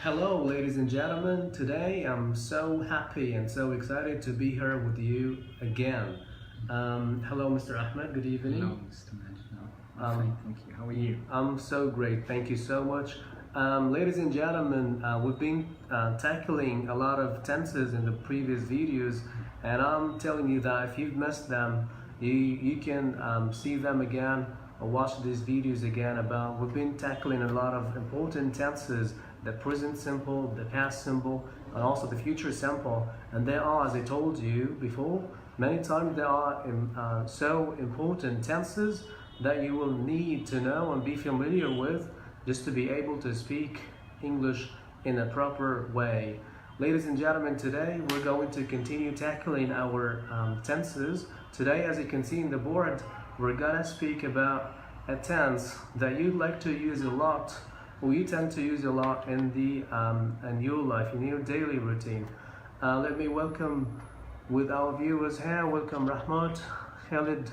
Hello, ladies and gentlemen. Today I'm so happy and so excited to be here with you again. Hello, Mr. Ahmed. Good evening. Hello, Mr. Maged. I'm fine, thank you. How are you? I'm so great. Thank you so much. Ladies and gentlemen, we've been tackling a lot of tenses in the previous videos, and I'm telling you that if you've missed them, you can see them again or watch these videos again. We've been tackling a lot of important tenses: the present simple, the past simple, and also the future simple. And they are, as I told you before, many times they are so important tenses that you will need to know and be familiar with just to be able to speak English in a proper way. Ladies and gentlemen, today we're going to continue tackling our tenses. Today, as you can see in the board, we're gonna speak about a tense that you'd like to use a lot, or you tend to use a lot in your life, in your daily routine. Let me welcome with our viewers here. Welcome Rahmat, Khalid.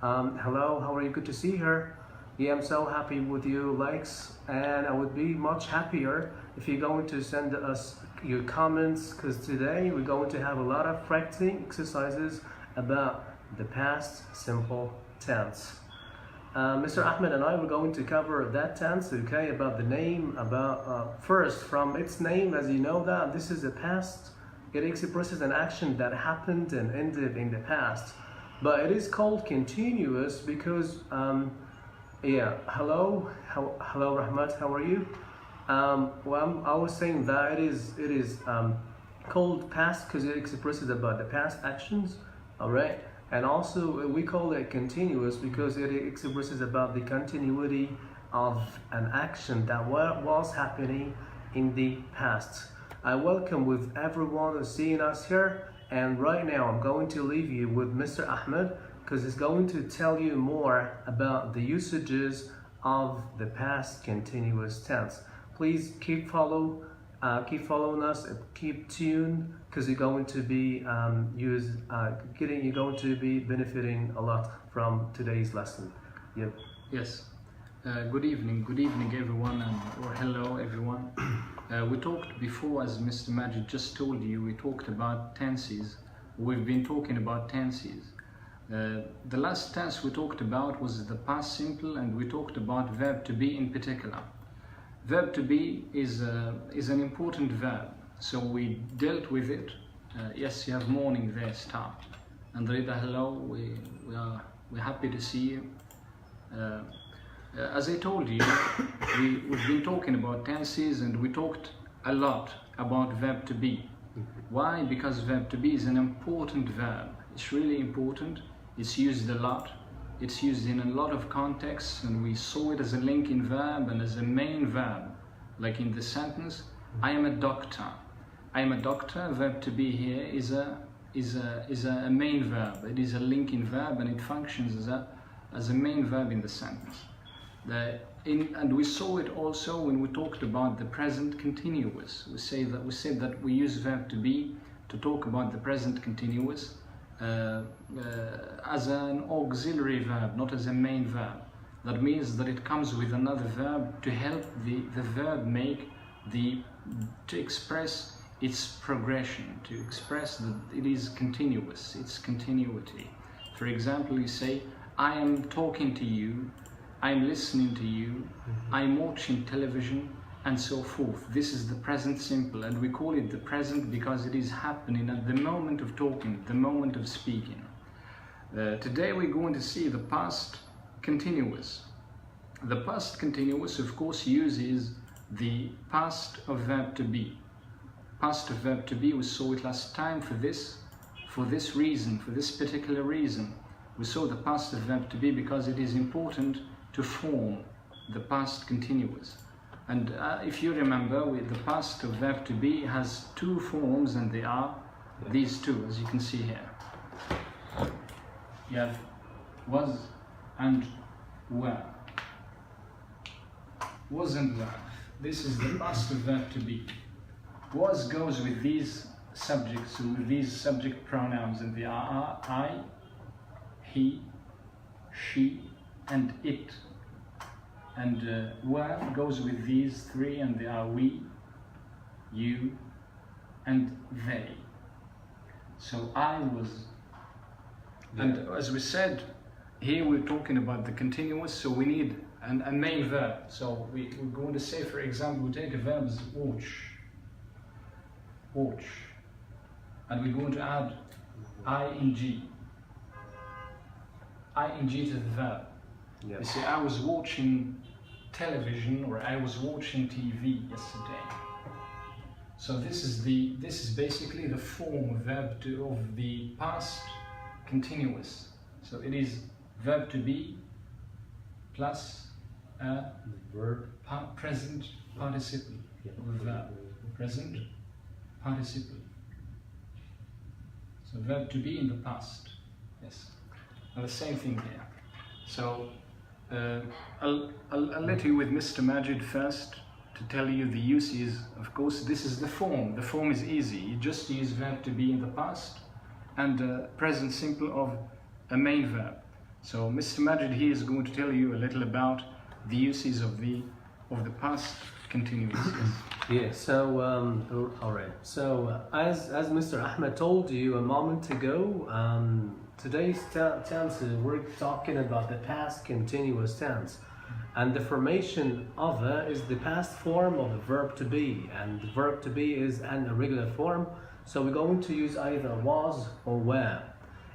Hello, how are you? Good to see her. Yeah, I'm so happy with your likes, and I would be much happier if you're going to send us your comments, because today we're going to have a lot of practicing exercises about the past simple tense. Mr. Ahmed and I were going to cover that tense, okay, about the name, first from its name, as you know that this is the past. It expresses an action that happened and ended in the past, but it is called continuous because hello Rahmat, how are you? I was saying that it is called past because it expresses about the past actions, all right. And also we call it continuous because it expresses about the continuity of an action that was happening in the past. I welcome with everyone who's seeing us here, and right now I'm going to leave you with Mr. Ahmed because he's going to tell you more about the usages of the past continuous tense. Please keep following us, keep tuned, because you're going to be you're going to be benefiting a lot from today's lesson. Yep. Yes. Good evening everyone, or hello everyone. We talked before, as Mr. Maged just told you, we talked about tenses. We've been talking about tenses. The last tense we talked about was the past simple, and we talked about verb to be in particular. Verb to be is an important verb, so we dealt with it. Yes, you have morning there, start. And Rida, hello, we're happy to see you. As I told you, we've been talking about tenses, and we talked a lot about verb to be. Why? Because verb to be is an important verb. It's really important. It's used a lot. It's used in a lot of contexts, and we saw it as a linking verb and as a main verb. Like in the sentence, I am a doctor. I am a doctor. Verb to be here is a main verb. It is a linking verb, and it functions as a main verb in the sentence. And we saw it also when we talked about the present continuous. We said that we use verb to be to talk about the present continuous as an auxiliary verb, not as a main verb. That means that it comes with another verb to help the verb to express its progression, to express that it is continuous, its continuity. For example, you say, I am talking to you, I am listening to you, I am watching television, and so forth. This is the present simple, and we call it the present because it is happening at the moment of talking, the moment of speaking. Today we're going to see the past continuous. The past continuous, of course, uses the past of verb to be. Past of verb to be, we saw it last time for this reason, for this particular reason. We saw the past of verb to be because it is important to form the past continuous. And if you remember, the past of verb to be has two forms, and they are these two, as you can see here. You have was and were. Was and were. This is the past of verb to be. Was goes with these subjects, with these subject pronouns, and they are I, he, she, and it. And were goes with these three, and they are we, you, and they. So I was, and as we said, here we're talking about the continuous, so we need a main verb. So we're going to say, for example, we take a verb as watch, watch, and we're going to add ing to the verb. Yeah. You say, I was watching television, or I was watching TV yesterday. So this is basically the form of verb of the past continuous. So it is verb to be plus a verb present participle of the verb. Present participle. So verb to be in the past. Yes. And the same thing here. So I'll let you with Mr. Maged first to tell you the uses. Of course, this is the form. The form is easy. You just use verb to be in the past and present simple of a main verb. So Mr. Maged here is going to tell you a little about the uses of the past continuous. Yeah, so, all right. So, as Mr. Ahmed told you a moment ago, today's tense, we're talking about the past continuous tense. And the formation of it is the past form of the verb to be. And the verb to be is an irregular form. So we're going to use either was or were.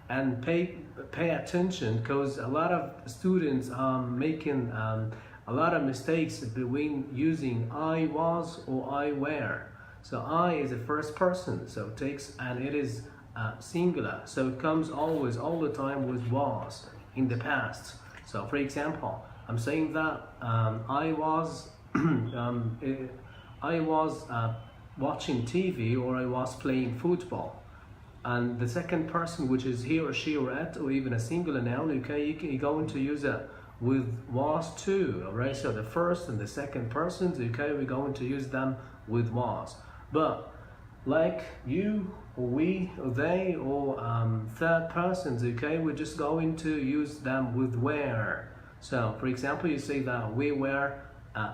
And pay attention, because a lot of students are making a lot of mistakes between using I was or I were. So I is a first person, so it takes, and it is singular, so it comes always, all the time with was in the past. So for example, I'm saying that I was watching TV, or I was playing football. And the second person, which is he or she or it, or even a singular noun, okay, you're going to use it with was too, alright? So the first and the second persons, okay, we're going to use them with was. But like you or we or they or third persons, okay, we're just going to use them with were. So for example, you say that we were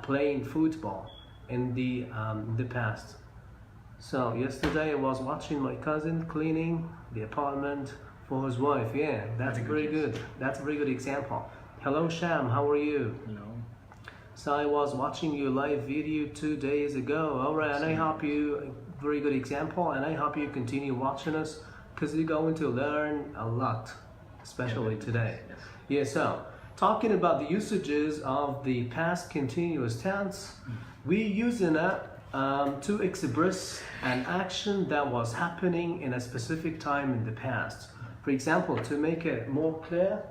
playing football in the past. So yesterday I was watching my cousin cleaning the apartment for his wife. Yeah, that's very good. That's a very good example. Hello Sham, how are you? Hello. So I was watching your live video 2 days ago. Alright, and I hope you, very good example, and I hope you continue watching us, because you're going to learn a lot, especially today. Yes. Yeah, so talking about the usages of the past continuous tense, we're using it to express an action that was happening in a specific time in the past. For example, to make it more clear,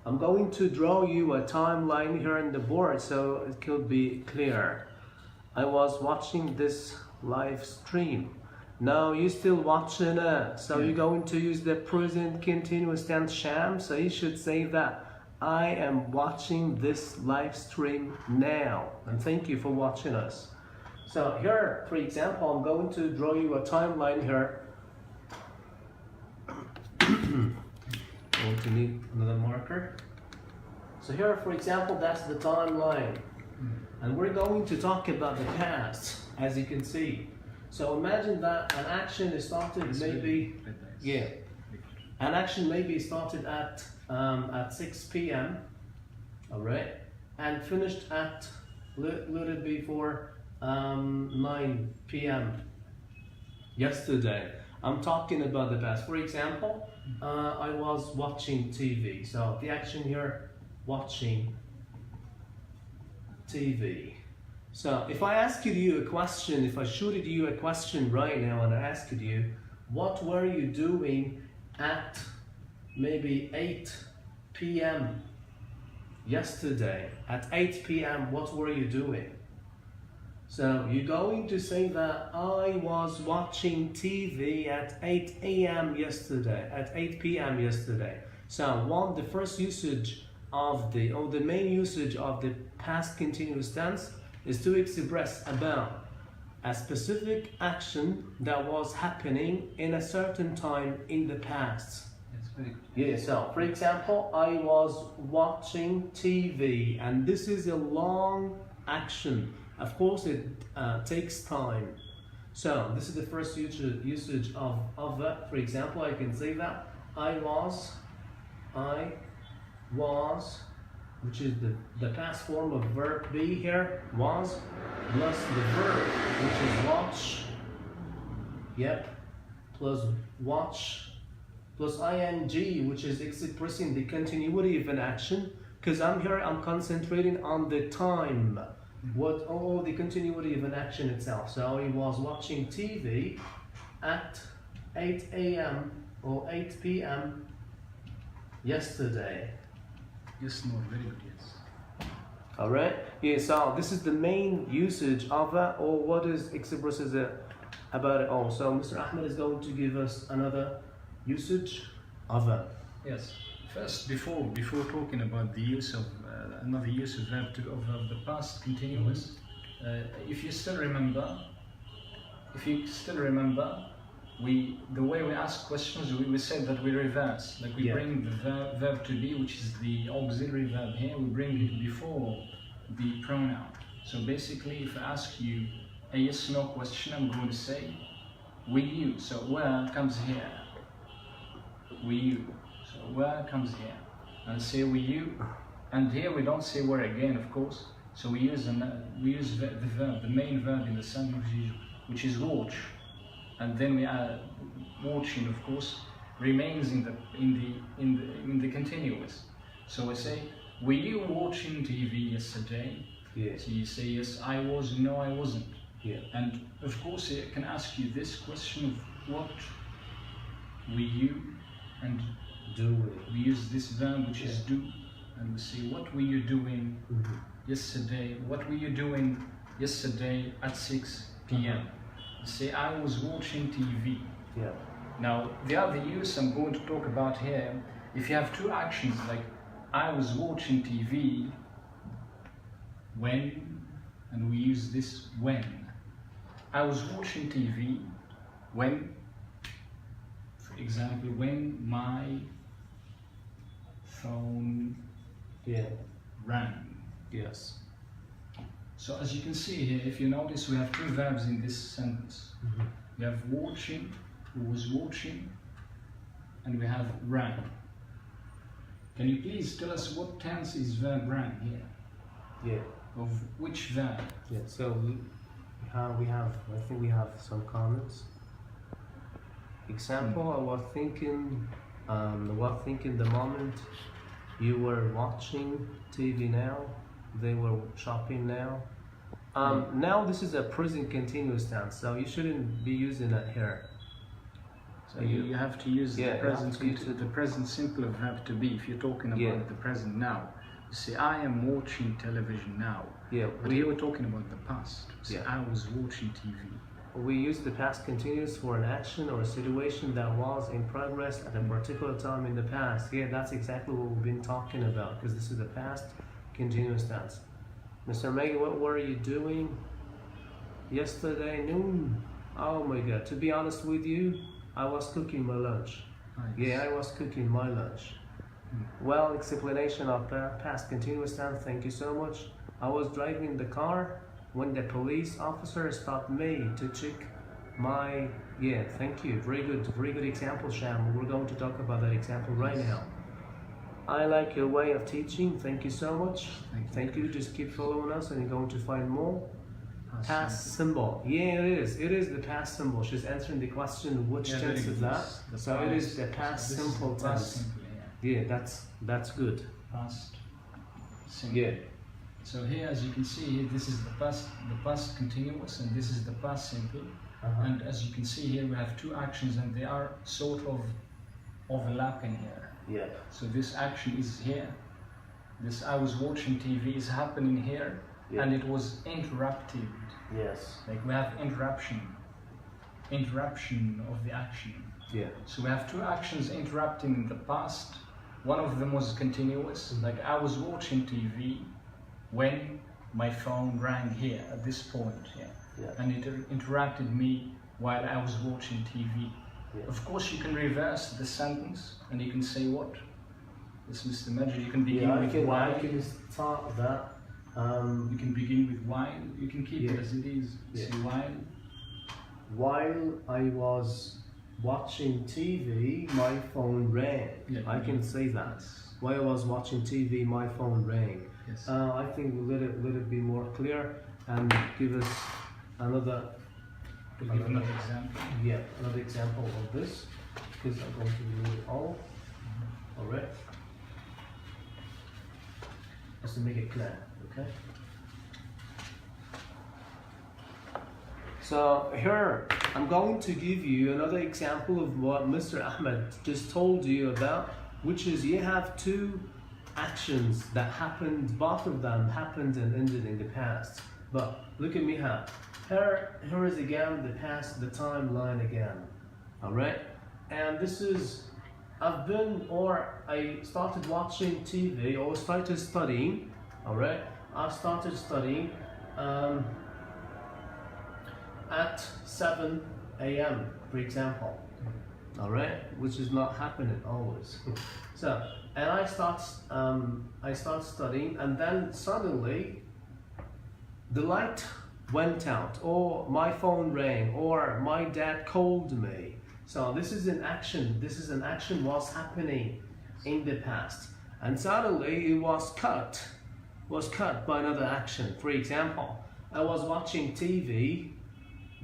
I'm going to draw you a timeline here on the board so it could be clear. I was watching this live stream. Now you're still watching it, so you're going to use the present continuous tense sham, so you should say that I am watching this live stream now, and thank you for watching us. So here, for example, I'm going to draw you a timeline here. Going to need another marker. So here, for example, that's the timeline. And we're going to talk about the past, as you can see. So imagine that an action is started an action maybe started at 6 p.m. Alright, and finished at little before 9 p.m. yesterday. I'm talking about the past. For example, I was watching TV. So the action here, watching TV. So if I asked you a question, if I shooted you a question right now and I asked you, what were you doing at maybe 8 p.m. yesterday? At 8 p.m. what were you doing? So you're going to say that I was watching TV at 8 a.m. yesterday, at 8 p.m. yesterday. So the first usage of the main usage of the past continuous tense is to express about a specific action that was happening in a certain time in the past. That's very good. Yeah, so for example, I was watching TV, and this is a long action. Of course, it takes time. So this is the first usage of that. For example, I can say that I was, which is the past form of verb be here, was, plus the verb, which is watch, yep, plus watch, plus ing, which is expressing the continuity of an action, because I'm concentrating on the time, the continuity of an action itself. So he was watching TV at 8 a.m. or 8 p.m. yesterday. Yes, no, very good, yes. Alright, yeah, so this is the main usage of it, or what is expresses about it all. So Mr. Ahmed is going to give us another usage of it. Yes. First, before talking about the use of another use of verb of the past continuous, if you still remember, the way we ask questions, we said that we reverse, like we bring the verb to be, which is the auxiliary verb here, we bring it before the pronoun. So basically, if I ask you a yes/no question, I'm going to say, will you? So where comes here? Will you? So where comes here? And say will you? And here we don't say where again, of course. So we use the verb, the main verb in the sentence, which is watch. And then we add watching, of course, remains in the continuous. So we say, were you watching TV yesterday? Yeah. So you say yes, I was. No, I wasn't. Yeah. And of course, it can ask you this question of what were you, and do we use this verb which is do, and we say what were you doing yesterday? What were you doing yesterday at 6 p.m.? Say I was watching TV. Yeah. Now the other use I'm going to talk about here, if you have two actions like I was watching TV when, and we use this when. I was watching TV when, for example, when my phone rang. Yes. So as you can see here, if you notice, we have two verbs in this sentence. We have watching, who was watching, and we have rang. Can you please tell us what tense is verb rang here? Yeah. Of which verb? Yeah. So we have. I think we have some comments. Example. I was thinking. The moment you were watching TV now. They were shopping now. Now this is a present continuous tense, so you shouldn't be using that here. So you have to use the present simple verb to be if you're talking about the present now. You say I am watching television now. Yeah. But here we're talking about the past. So I was watching TV. We use the past continuous for an action or a situation that was in progress at a particular time in the past. Yeah, that's exactly what we've been talking about, because this is the past continuous tense. Mr. Maged, what were you doing yesterday noon? Oh my God, to be honest with you, I was cooking my lunch. Nice. Yeah, I was cooking my lunch. Well, explanation of past continuous tense, thank you so much. I was driving the car when the police officer stopped me to check my... Yeah, thank you, very good example, Sham. We're going to talk about that example right now. I like your way of teaching. Thank you so much. Thank you. Just keep following us and you're going to find more. Past symbol. Yeah, it is. It is the past symbol. She's answering the question, which tense is that? So it is the past simple tense. Yeah, that's good. Past simple. Yeah. So here, as you can see, this is the past continuous, and this is the past simple. And as you can see here, we have two actions, and they are sort of overlapping here. Yeah. So this action is here. This I was watching TV is happening here, and it was interrupted. Yes. Like we have interruption of the action. Yeah. So we have two actions interrupting in the past. One of them was continuous, like I was watching TV when my phone rang here at this point here, and it interrupted me while I was watching TV. Yeah. Of course, you can reverse the sentence and you can say what? This Mr. Maged, you can begin with while. I can start that. You can begin with while. You can keep it as it is. Say while while I was watching TV, my phone rang. Yeah, I can say that. While I was watching TV, my phone rang. Yes. I think let it be more clear and give us another. We'll give another example. Yeah, another example of this, because I'm going to remove it all. All right. Just to make it clear, okay? So here, I'm going to give you another example of what Mr. Ahmed just told you about, which is you have two actions that happened, both of them happened and ended in the past. But look at me here. Here is again the past, the timeline again. All right? And this is, I started watching TV or started studying, all right? I started studying at 7 a.m. for example, all right? Which is not happening always. So, and I start studying, and then suddenly the light went out, or my phone rang, or my dad called me. So this is an action. This is an action was happening in the past, and suddenly it was cut by another action. For example, I was watching TV.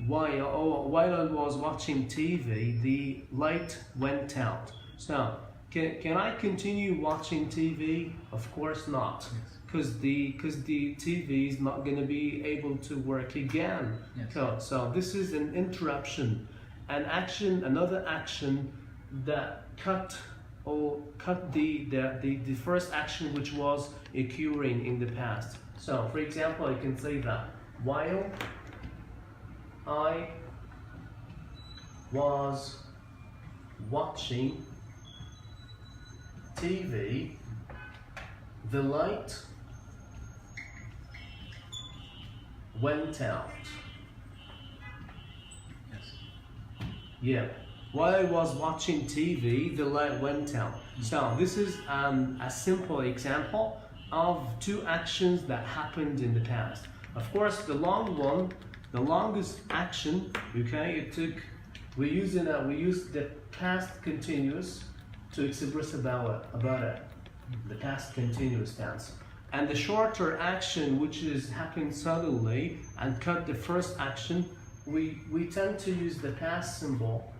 While I was watching TV, the light went out. So can I continue watching TV? Of course not, because the TV is not going to be able to work again. Yes. So this is an interruption, an action, another action that cut the first action which was occurring in the past. So for example, I can say that while I was watching TV, the light went out. Yes. Yeah. While I was watching TV, the light went out. So this is a simple example of two actions that happened in the past. Of course, the longest action, okay, we use the past continuous to express about it, the past continuous tense. And the shorter action, which is happened suddenly and cut the first action, we tend to use the past symbol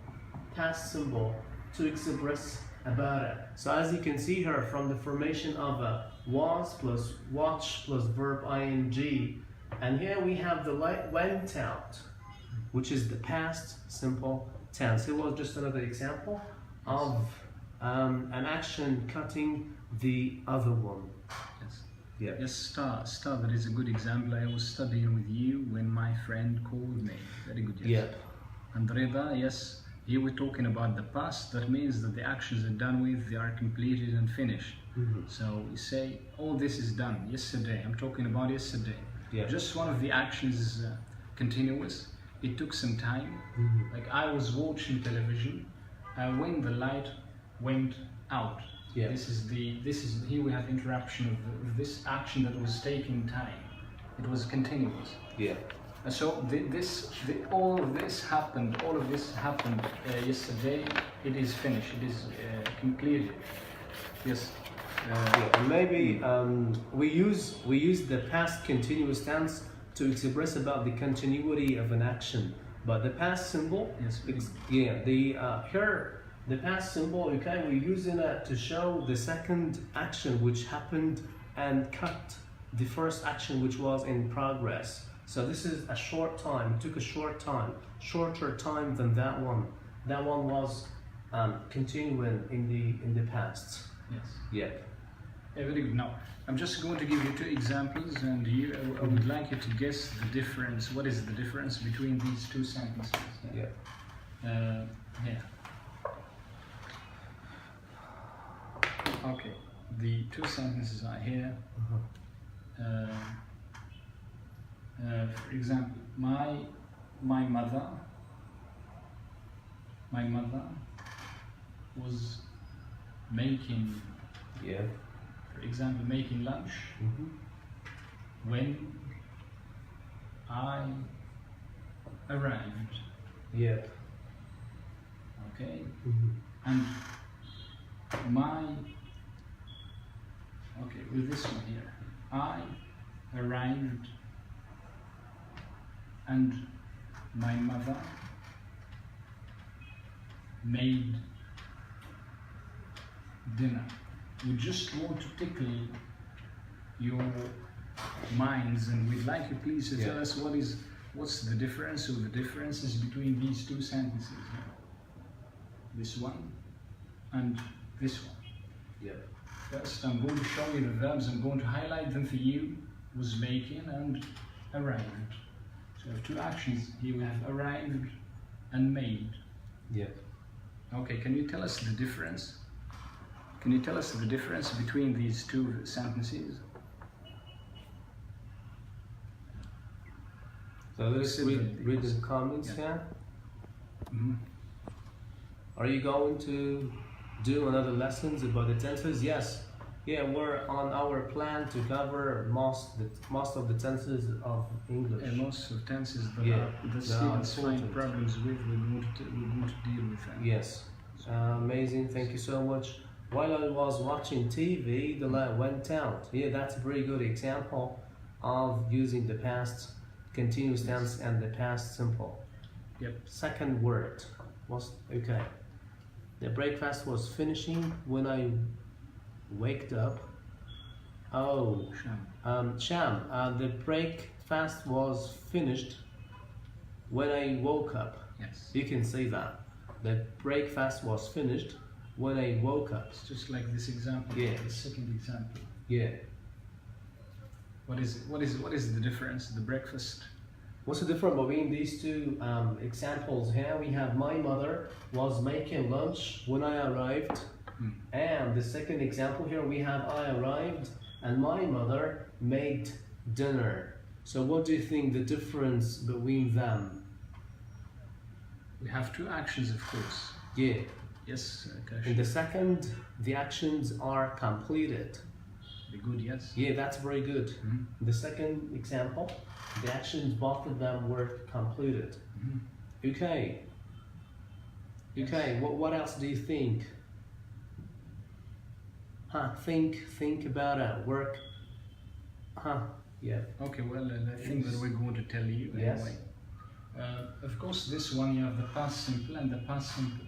to express about it. So as you can see here, from the formation of a was plus watch plus verb ing, and here we have the light went out, which is the past simple tense. It was just another example of an action cutting the other one. Yes. Yeah. Yes, Star, that is a good example. I was studying with you when my friend called me. Very good, yes. Yeah. And Reda, yes, here we're talking about the past. That means that the actions are done with, they are completed and finished. So we say, all this is done yesterday. I'm talking about yesterday. Yeah. Just one of the actions is continuous. It took some time. Like I was watching television when the light went out. Yeah. This is here we have interruption of this action that was taking time. It was continuous. Yeah. And so all of this happened yesterday. It is finished. It is completed. Yes. Yeah, and maybe we use the past continuous tense to express about the continuity of an action, but the past symbol, yes, here the past symbol, okay, we're using it to show the second action which happened and cut the first action which was in progress. So this is a short time. It took a shorter time than that one. That one was continuing in the past. Yes. Yeah. Yeah, very good. Now, I'm just going to give you two examples, and I would like you to guess the difference. What is the difference between these two sentences? Yeah. Yeah. Okay. The two sentences are here. For example, my mother was making. Yeah. For example, making lunch when I arrived. Yeah. Okay. Mhm. And my, okay, with this one here, I arrived and my mother made dinner. We just want to tickle your minds, and we'd like you please to tell us what's the difference or the differences between these two sentences. This one and this one. Yeah. First, I'm going to show you the verbs. I'm going to highlight them for you. Was making and arrived. So we have two actions here. We have arrived and made. Yeah. Okay, can you tell us the difference? Can you tell us the difference between these two sentences? So let's read the comments here. Mm-hmm. Are you going to do another lessons about the tenses? Yes. Yeah, we're on our plan to cover most of the tenses of English. And most of tenses that Yeah, students find important. problems with, we're going to deal with them. Yes. Amazing. Thank you so much. While I was watching TV, the light went out. Yeah, that's a very good example of using the past continuous tense and the past simple. Yep. Second word was okay. The breakfast was finishing when I waked up. Oh, Sham. The breakfast was finished when I woke up. Yes. You can say that. The breakfast was finished when I woke up. It's just like this example. Yeah. The second example. Yeah. What is the difference? The breakfast. What's the difference between these two examples here? We have my mother was making lunch when I arrived. And the second example here, we have I arrived and my mother made dinner. So what do you think the difference between them? We have two actions, of course. Yeah. Yes, In the second, the actions are completed. Be good, yes. Yeah, that's very good. Mm-hmm. The second example, the actions, both of them were completed. Mm-hmm. Okay. Okay, Yes. what else do you think? Think about it. Work. Yeah. Okay, well, I think that we're going to tell you Yes. anyway. Of course, this one you have the past simple and the past simple.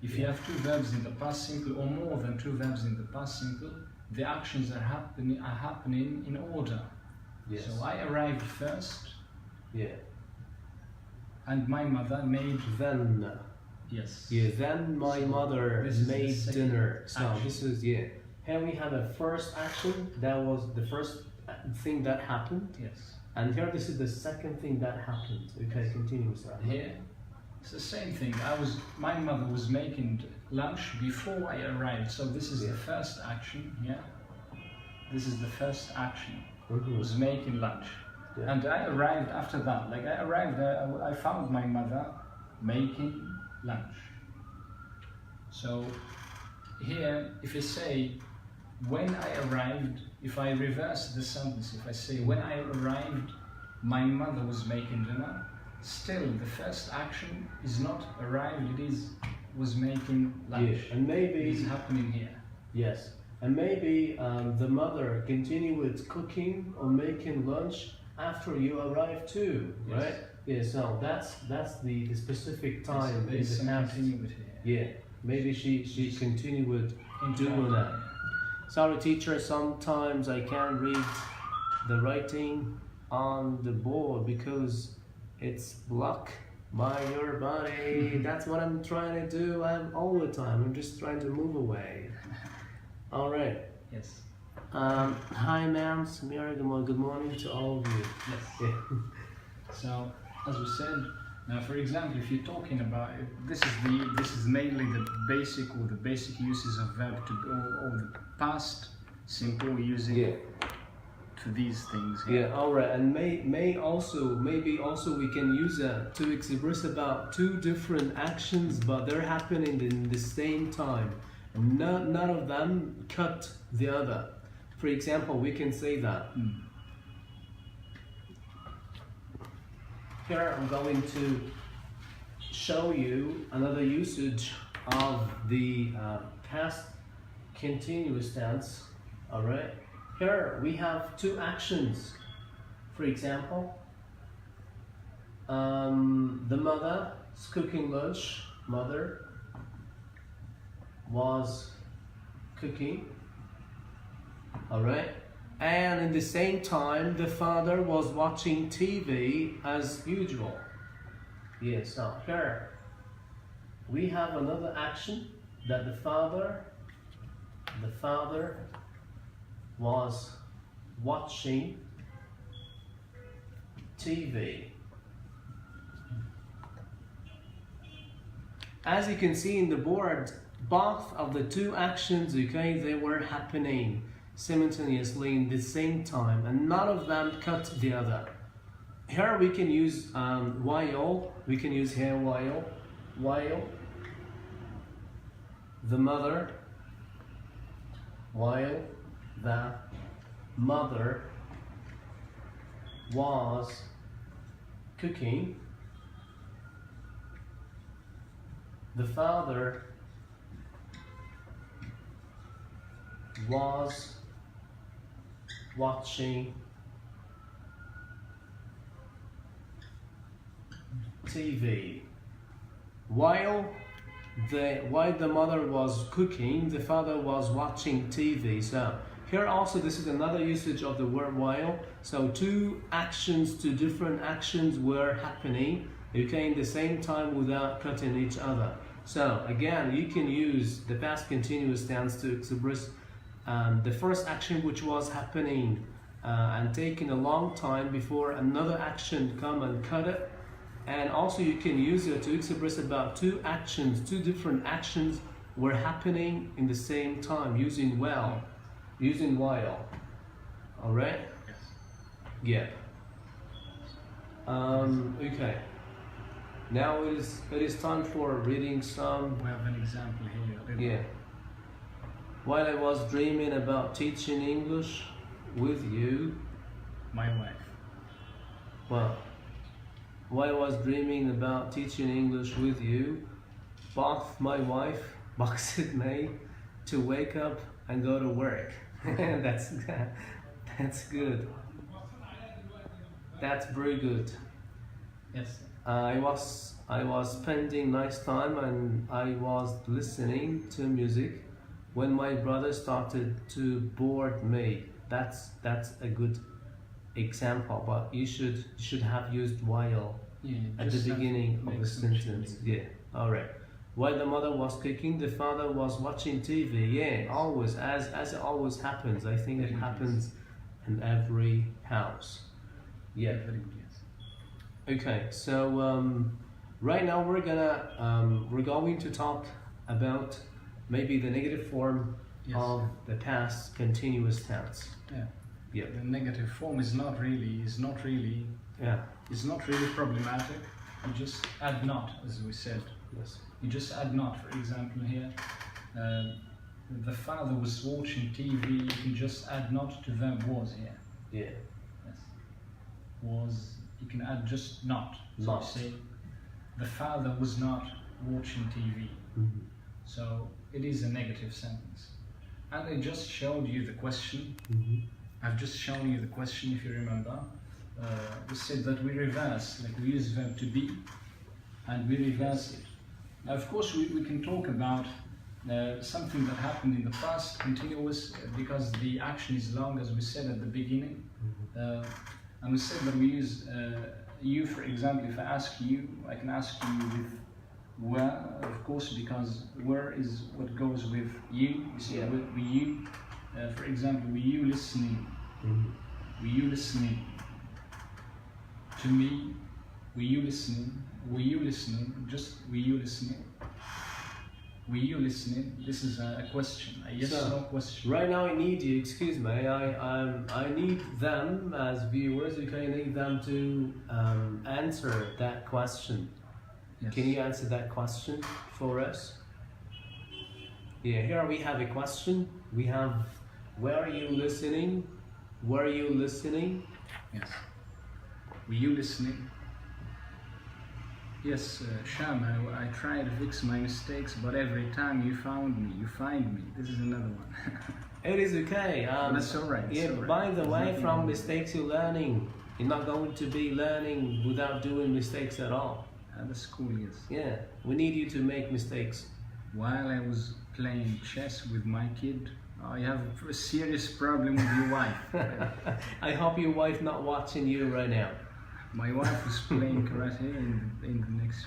If you have two verbs in the past simple or more than two verbs in the past simple, the actions are happening in order. Yes. So I arrived first, Yeah. and my mother made. Then. Yes. Yeah. Then my So mother this is the made second dinner. So action. this is Here we have a first action. That was the first thing that happened. Yes. And here this is the second thing that happened. Okay, continue with that. Here, it's the same thing. My mother was making lunch before I arrived. So this is the first action. Yeah. This is the first action. Mhm. Was making lunch. Yeah. And I arrived after that. Like I arrived there, I found my mother making lunch. So here, if you say, when I arrived, if I reverse the sentence, if I say, when I arrived, my mother was making dinner, still the first action is not arrived, it is was making lunch. Yeah. And maybe It is happening here. Yes, and maybe the mother continue with cooking or making lunch after you arrive too, Yes. right? Yeah, so that's the specific time There is in some the past. continuity here. Yeah, maybe she continue with doing Interacting that. here. Sorry, teacher. Sometimes I can't read the writing on the board because it's blocked by your body. That's what I'm trying to do. All the time. I'm just trying to move away. All right. Yes. Hi, ma'am. Samira. Good morning to all of you. Yes. Yeah. So, as we said, now for example, if you're talking about this is mainly the basic uses of verb to or the past simple using to these things. Yeah. All right. And maybe also we can use that to express about two different actions, but they're happening in the same time. None of them cut the other. For example, we can say that. Here I'm going to show you another usage of the past continuous tense. All right. Here we have two actions. For example, the mother is cooking lunch. Mother was cooking. All right. And in the same time, the father was watching TV as usual. Yes. Now here we have another action that the father was watching TV. As you can see in the board, both of the two actions, okay, they were happening simultaneously in the same time, and none of them cut the other. Here we can use while. We can use here while the mother, while the mother was cooking, the father was watching TV. While the mother was cooking, the father was watching TV. So here also this is another usage of the word while. So two different actions were happening, okay, in the same time without cutting each other. So again, you can use the past continuous tense to express the first action which was happening and taking a long time before another action come and cut it. And also you can use it to express about two different actions were happening in the same time using while. All right? Yes. Yeah. Okay. Now it is time for reading some. We have an example here. Yeah. While I was dreaming about teaching English with you. My wife. Well, while I was dreaming about teaching English with you, both my wife boxed me to wake up and go to work. That's good. That's very good. Yes. I was spending nice time and I was listening to music when my brother started to bore me. That's a good example, but you should have used while at the beginning of the sentence. Yeah. All right. While the mother was cooking, the father was watching TV. Yeah, always, as it always happens. I think it happens in every house. Yeah. Okay, so right now we're going to talk about maybe the negative form of the past continuous tense. Yeah. Yeah. The negative form is not really problematic. You just add not, as we said. Yes. You just add not. For example, here, the father was watching TV. You can just add not to verb was here. Yeah. Yes. Was. You can add just not. So Not. you say, the father was not watching TV. Mm-hmm. So it is a negative sentence. And I just showed you the question. Mm-hmm. I've just shown you the question, if you remember. We said that we reverse, like we use verb to be, and we reverse it. Now, of course, we can talk about something that happened in the past continuous because the action is long, as we said at the beginning. Mm-hmm. And we said that we use you, for example. If I ask you, I can ask you with where, of course, because where is what goes with you. You see, with you. For example, were you listening? Mm-hmm. Were you listening to me? Were you listening? Were you listening? Just were you listening? Were you listening? This is a question, a yes or no question. Right now I need you, excuse me, I need them as viewers, okay, I need them to answer that question. Yes. Can you answer that question for us? Yeah, here we have a question. We have, where are you listening? Were you listening? Yes. Were you listening? Yes, Sham, I try to fix my mistakes, but every time you find me. This is another one. It is okay. That's all right. Yeah, all right. by the There's way, nothing from wrong. mistakes you're learning. You're not going to be learning without doing mistakes at all. That's cool, yes. Yeah, we need you to make mistakes. While I was playing chess with my kid, I have a serious problem with your wife. I hope your wife not watching you right now. My wife was playing karate in the next.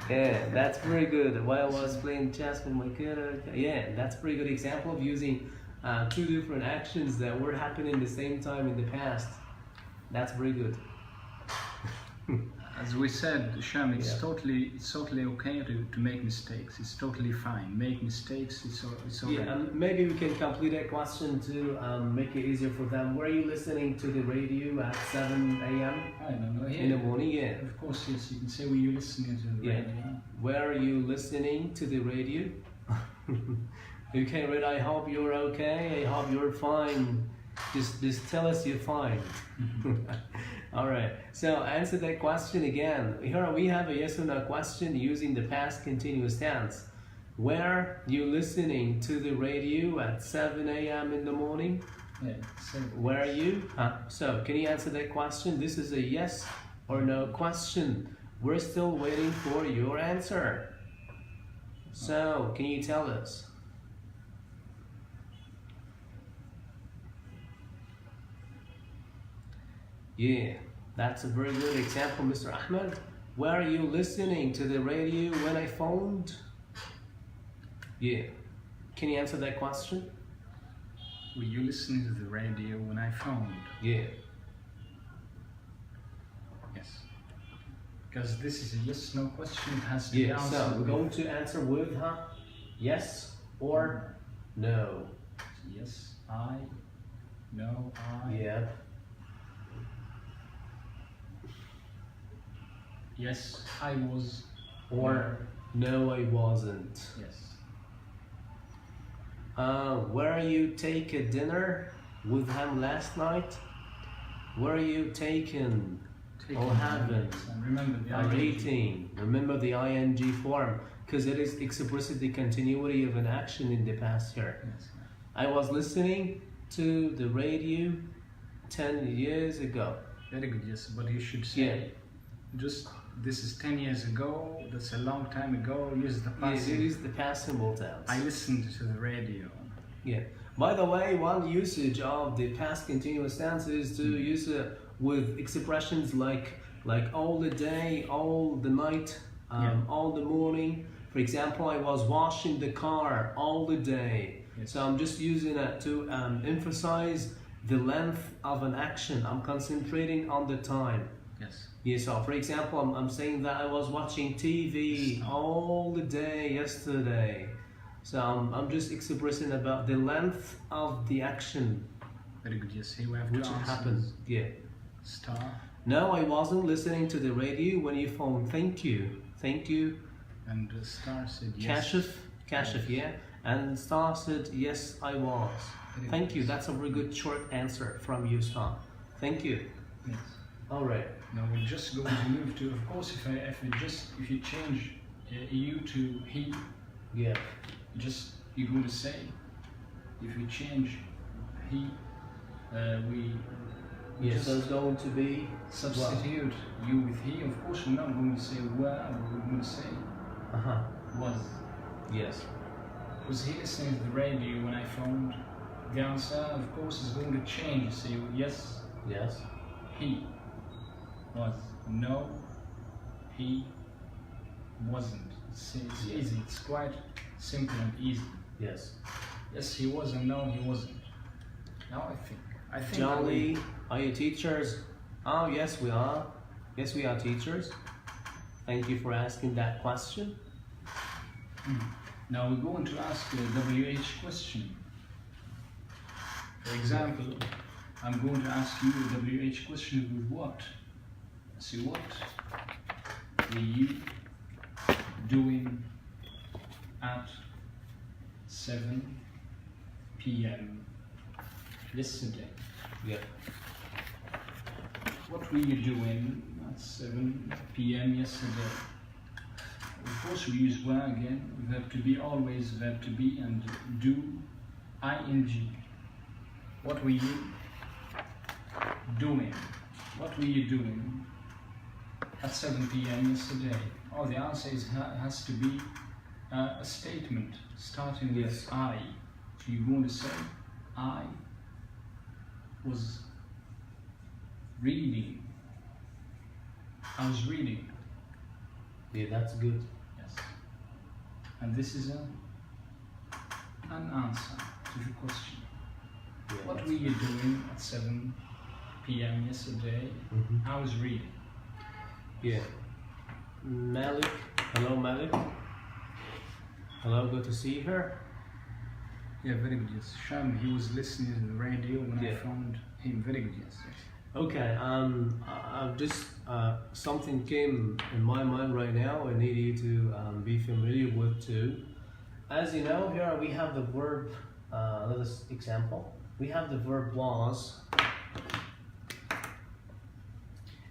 Yeah, that's very good. While I was playing chess with my kid, yeah, that's a pretty good example of using two different actions that were happening at the same time in the past. That's very good. As we said, Sham, it's Yeah. totally okay to make mistakes. It's totally fine. Make mistakes. It's okay. Yeah, maybe we can complete that question to make it easier for them. Were you listening to the radio at 7 a.m. I don't know. in the morning? Yeah. Of course, yes. You can say, "Were you listening to the Yeah. radio?" Were you listening to the radio? Okay, Red, I hope you're okay. I hope you're fine. Just tell us you're fine. All right. So answer that question again. Here we have a yes or no question using the past continuous tense. Were you listening to the radio at 7 a.m. in the morning? Yeah. So, Were you? So can you answer that question? This is a yes or no question. We're still waiting for your answer. So can you tell us? Yeah, that's a very good example, Mr. Ahmed. Were you listening to the radio when I phoned? Yeah. Can you answer that question? were you listening to the radio when I phoned? Yeah. Yes. Because this is a yes/no question. It has to be Yeah, answered. so we're with going to answer with yes or no. yes, I. No, I. Yeah. Yes, I was. Or no, I wasn't. Yes. Were you take a dinner with him last night? Were you taken or haven't And remember the or ing. eating? Remember the ing form because it is expressing the continuity of an action in the past here. Yes. I was listening to the radio 10 years ago. Very good, yes. But you should say, Yeah. just this is 10 years ago, that's a long time ago, use the Yes, past. it is the past simple tense. I listened to the radio. Yeah. By the way, one usage of the past continuous tense is to use it with expressions like all the day, all the night, all the morning. For example, I was washing the car all the day. Yes. So I'm just using it to emphasize the length of an action. I'm concentrating on the time. Yes. Yeah, so for example, I'm saying that I was watching TV all the day yesterday. So I'm just expressing about the length of the action Very good, yes. Here we have which two answers. happened. Yeah. Star No, I wasn't listening to the radio when you phoned. Thank you. Thank you. and Star said yes. Kashif, yeah. And Star said, yes, I was. Very Thank good. you. That's a very good short answer from you, Star. Thank you. Yes. All right. Now we're just going to move to, of course, if you change you to he, Yeah. you're going to say, if we change he, we Yes, just so it's going to be substitute you with he. Of course, we're not going to say were, we're going to say was. Yes. Was he listening to the radio when I phoned? The answer, of course, is going to change. You say yes, Yes. he was. No, he wasn't. It's easy. It's quite simple and easy. Yes. Yes, he was, and no, he wasn't. Now I think. John Lee, are you teachers? Oh, yes, we are. Yes, we are teachers. Thank you for asking that question. Now we're going to ask a WH question. For example, I'm going to ask you a WH question with what? See, what were you doing at 7 p.m. yesterday? Yeah. What were you doing at 7 p.m. yesterday? Of course, we use were again, verb to be, always verb to be, and do, ing. What were you doing? What were you doing at 7 p.m. yesterday? Oh, the answer has to be a statement starting with I. So you're going to say, I was reading. I was reading. Yeah, that's good. Yes. And this is an answer to the question. Yeah, what were you doing at 7 p.m. yesterday? I was reading. Yeah. Malik. Hello, Malik. Hello, good to see her. Yeah, very good, yes. Sham, he was listening to the radio when I found him. Very good, yes. Okay, I've just, something came in my mind right now I need you to be familiar with too. As you know, here we have the verb, this example. We have the verb was.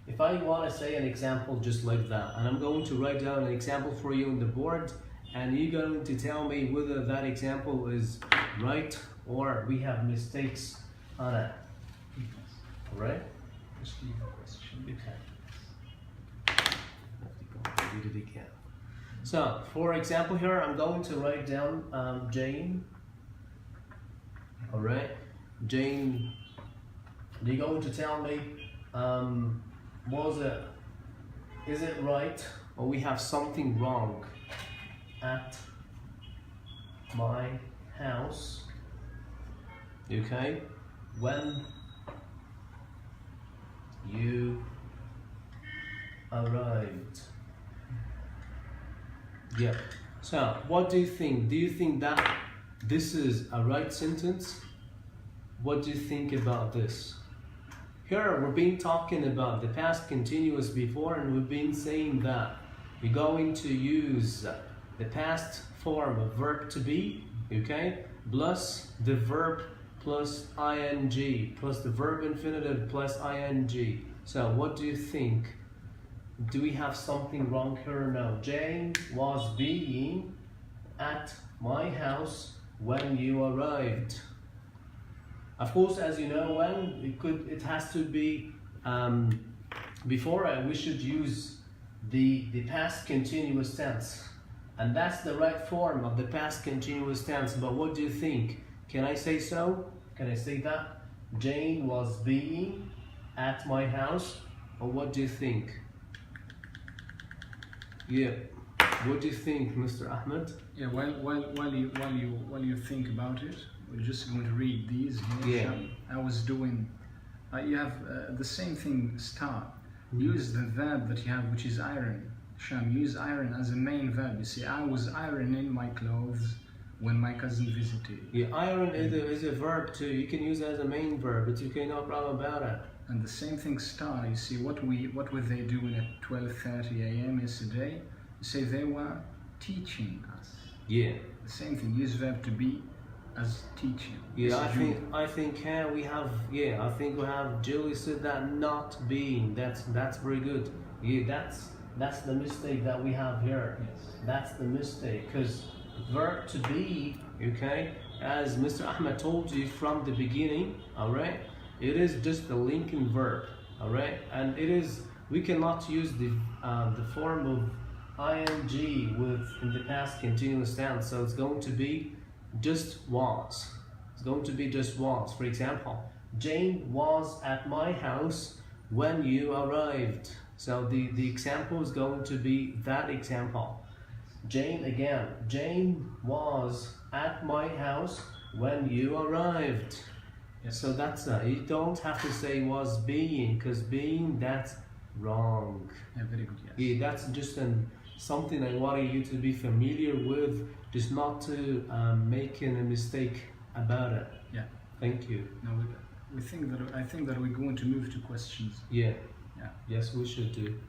If I want to say an example just like that, and I'm going to write down an example for you on the board, and you're going to tell me whether that example is right or we have mistakes on it. Alright? Just leave a question. Okay. Read it again. So, for example here, I'm going to write down Jane. Alright? Jane, you're going to tell me, is it right or we have something wrong at my house, okay, when you arrived. Yeah. So, what do you think? Do you think that this is a right sentence? What do you think about this? Here we've been talking about the past continuous before, and we've been saying that we're going to use the past form of verb to be, okay, plus the verb plus ing, plus the verb infinitive plus ing. So what do you think? Do we have something wrong here or no? Jane was being at my house when you arrived. Of course, as you know, when it has to be before we should use the past continuous tense, and that's the right form of the past continuous tense. But what do you think? Can I say so? Can I say that? Jane was being at my house, or what do you think? Yeah. What do you think, Mr. Ahmed? Yeah. While you think about it, we're just going to read these here. Yeah. I was doing. You have the same thing. Start. Use the verb that you have, which is iron. Sham, use iron as a main verb. You see, I was ironing my clothes when my cousin visited. Yeah, iron is a verb too. You can use it as a main verb. It's okay, no problem about it. And the same thing. Start. You see, what were they doing at 12:30 a.m. yesterday? You say they were teaching us. Yeah. The same thing. Use verb to be as teaching. Yeah, I think here we have, I think we have Julie said that not being. That's very good. Yeah, that's the mistake that we have here. Yes. That's the mistake, because verb to be, okay, as Mr. Ahmed told you from the beginning, alright, it is just the linking verb, alright, and we cannot use the form of ing in the past continuous tense, so it's going to be just was. It's going to be just was. For example, Jane was at my house when you arrived. So the example is going to be that example. Jane again. Jane was at my house when you arrived. Yes. So that's you don't have to say was being, because being, that's wrong. Yeah, very good. Yes. Yeah, that's just something I wanted you to be familiar with, just not to making a mistake about it. Yeah. Thank you. Now I think that we're going to move to questions. Yeah. Yeah. Yes, we should do.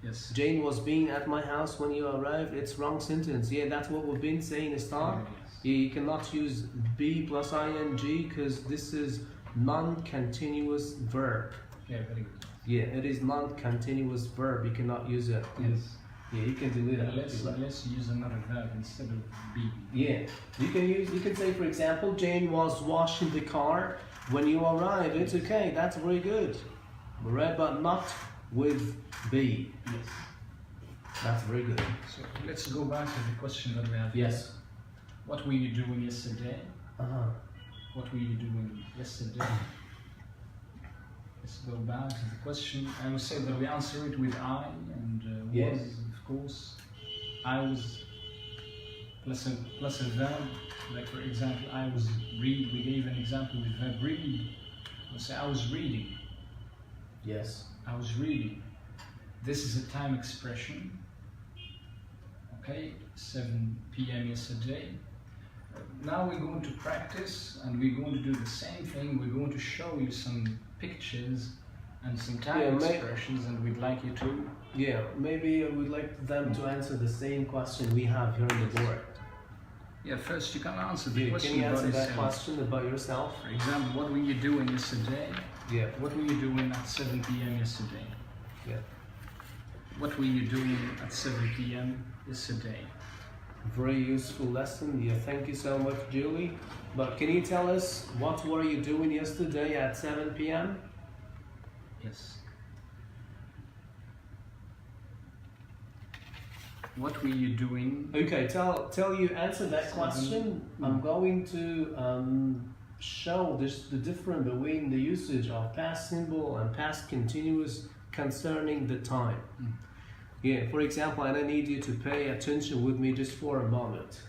Yes. Jane was being at my house when you arrived. It's wrong sentence. Yeah, that's what we've been saying is start. Yes. Yeah, you cannot use be plus ing because this is non-continuous verb. Yeah, very good. Yeah, it is non-continuous verb. You cannot use it. Yes. Yeah, you can delete it. Let's use another verb instead of be. Yeah, you can say, for example, Jane was washing the car when you arrived. It's okay, that's very good. Right, but not with be. Yes. That's very good. So let's go back to the question that we have. Yes. What were you doing yesterday? What were you doing yesterday? Let's go back to the question. I will say that we answer it with I and yes. was, of course. I was plus a verb. Like for example, I was read. We gave an example with verb read. We'll say I was reading. Yes. I was reading. This is a time expression. Okay, 7 p.m. yesterday. Now we're going to practice and we're going to do the same thing. We're going to show you some pictures and some time expressions, and we'd like you to... Yeah, maybe I would like them to answer the same question we have here on the board. Yeah, first you can answer the question. Can you answer that question about yourself? For example, what were you doing yesterday? Yeah. What were you doing at 7 p.m. yesterday? Yeah. What were you doing at 7 p.m. yesterday? Very useful lesson. Yeah, thank you so much, Julie. But can you tell us what were you doing yesterday at 7 p.m.? Yes. What were you doing? Okay, answer that question. I'm going to show the difference between the usage of past simple and past continuous concerning the time. Yeah, for example, and I need you to pay attention with me just for a moment.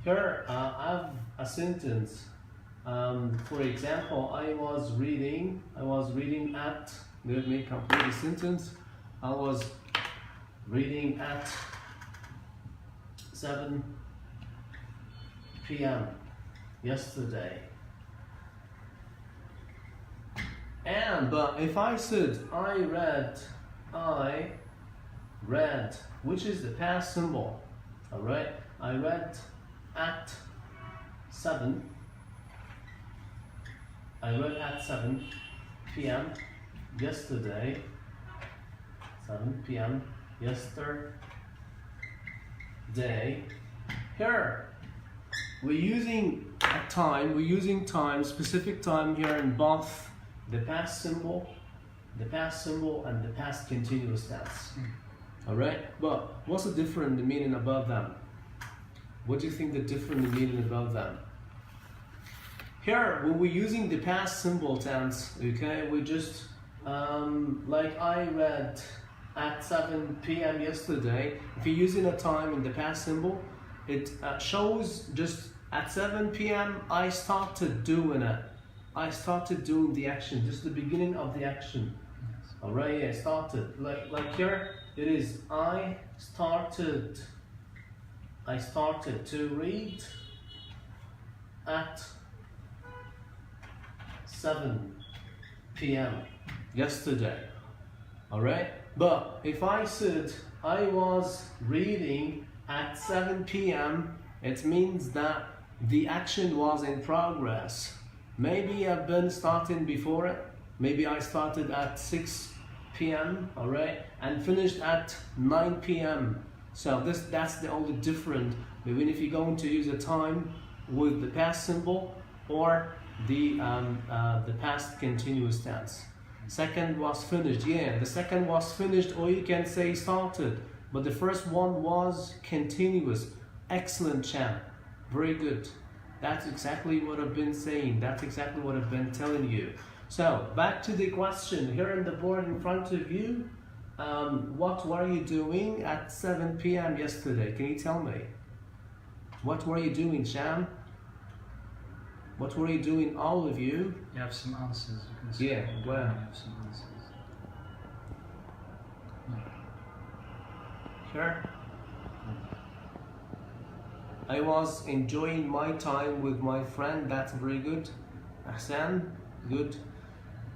Here, I have a sentence. For example, I was reading at, let me complete the sentence. I was reading at 7 p.m. yesterday. But if I said I read, which is the past symbol, alright? I read at 7. I read at 7 p.m. yesterday. 7 p.m. yesterday. Here, we're using a time. We're using time, specific time here in both the past symbol, and the past continuous tense. Alright, but what's the difference, the meaning above them? What do you think the difference, the meaning above them? Here, when we're using the past simple tense, okay, we just, like I read at 7 p.m. yesterday, if you're using a time in the past symbol, it shows just at 7 p.m. I started doing it. I started doing the action, just the beginning of the action. Alright, yeah, started. Like here, it is I started to read at 7 p.m. yesterday. Alright? But if I said I was reading at 7 p.m., it means that the action was in progress. Maybe I've been starting before it. Maybe I started at 6 p.m. alright, and finished at 9 p.m. So that's the only difference between if you're going to use a time with the past symbol or the past continuous tense. Second was finished. Yeah, the second was finished, or you can say started. But the first one was continuous. Excellent, champ. Very good. That's exactly what I've been saying. That's exactly what I've been telling you. So, back to the question. Here on the board in front of you, what were you doing at 7 p.m. yesterday? Can you tell me? What were you doing, Sham? What were you doing, all of you? You have some answers. You can say yeah, well. You have some answers. Sure. I was enjoying my time with my friend. That's very good. Ahsan, good.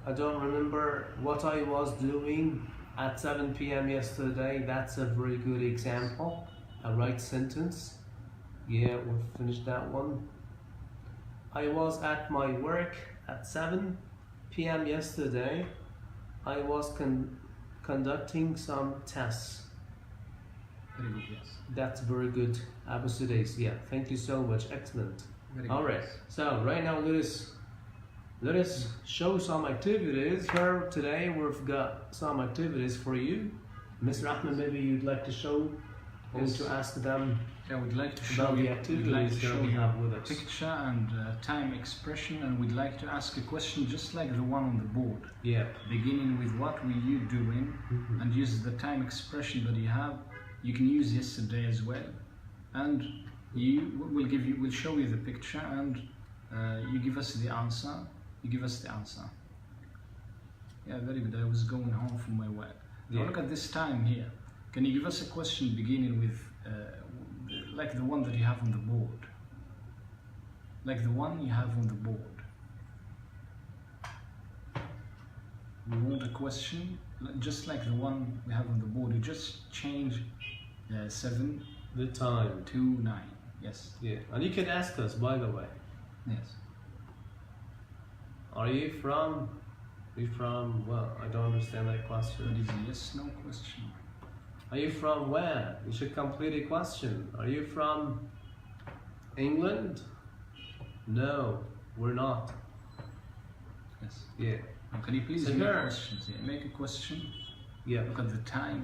I don't remember what I was doing at 7 p.m. yesterday. That's a very good example. A right sentence. Yeah, we'll finish that one. I was at my work at 7 p.m. yesterday. I was conducting some tests. Very good, yes. That's very good, Abu Sudais. Yeah, thank you so much. Excellent. Very All good. right. So right now, let us show some activities. Here today, we've got some activities for you. Mr. Ahmed, maybe you'd like to show or Yes. to ask them I would like to show about you the activities that we have with us. picture and time expression, and we'd like to ask a question just like the one on the board, Yeah. beginning with what were you doing, and use the time expression that you have. You can use yesterday as well, and we'll show you the picture, and you give us the answer. You give us the answer. Yeah, very good. I was going home from my work. Now Yeah. look at this time here. Can you give us a question beginning with like the one that you have on the board? Like the one you have on the board. We want a question just like the one we have on the board. You just change 7 The time. to 9. Yes. Yeah. And you can ask us, by the way. Yes. Are you from? Well, I don't understand that That question. is a yes/no question. Are you from where? You should complete a question. Are you from England? No, we're not. Yes. Yeah. Now, can you please So make here- questions here? Make a question. Yeah. Look at the time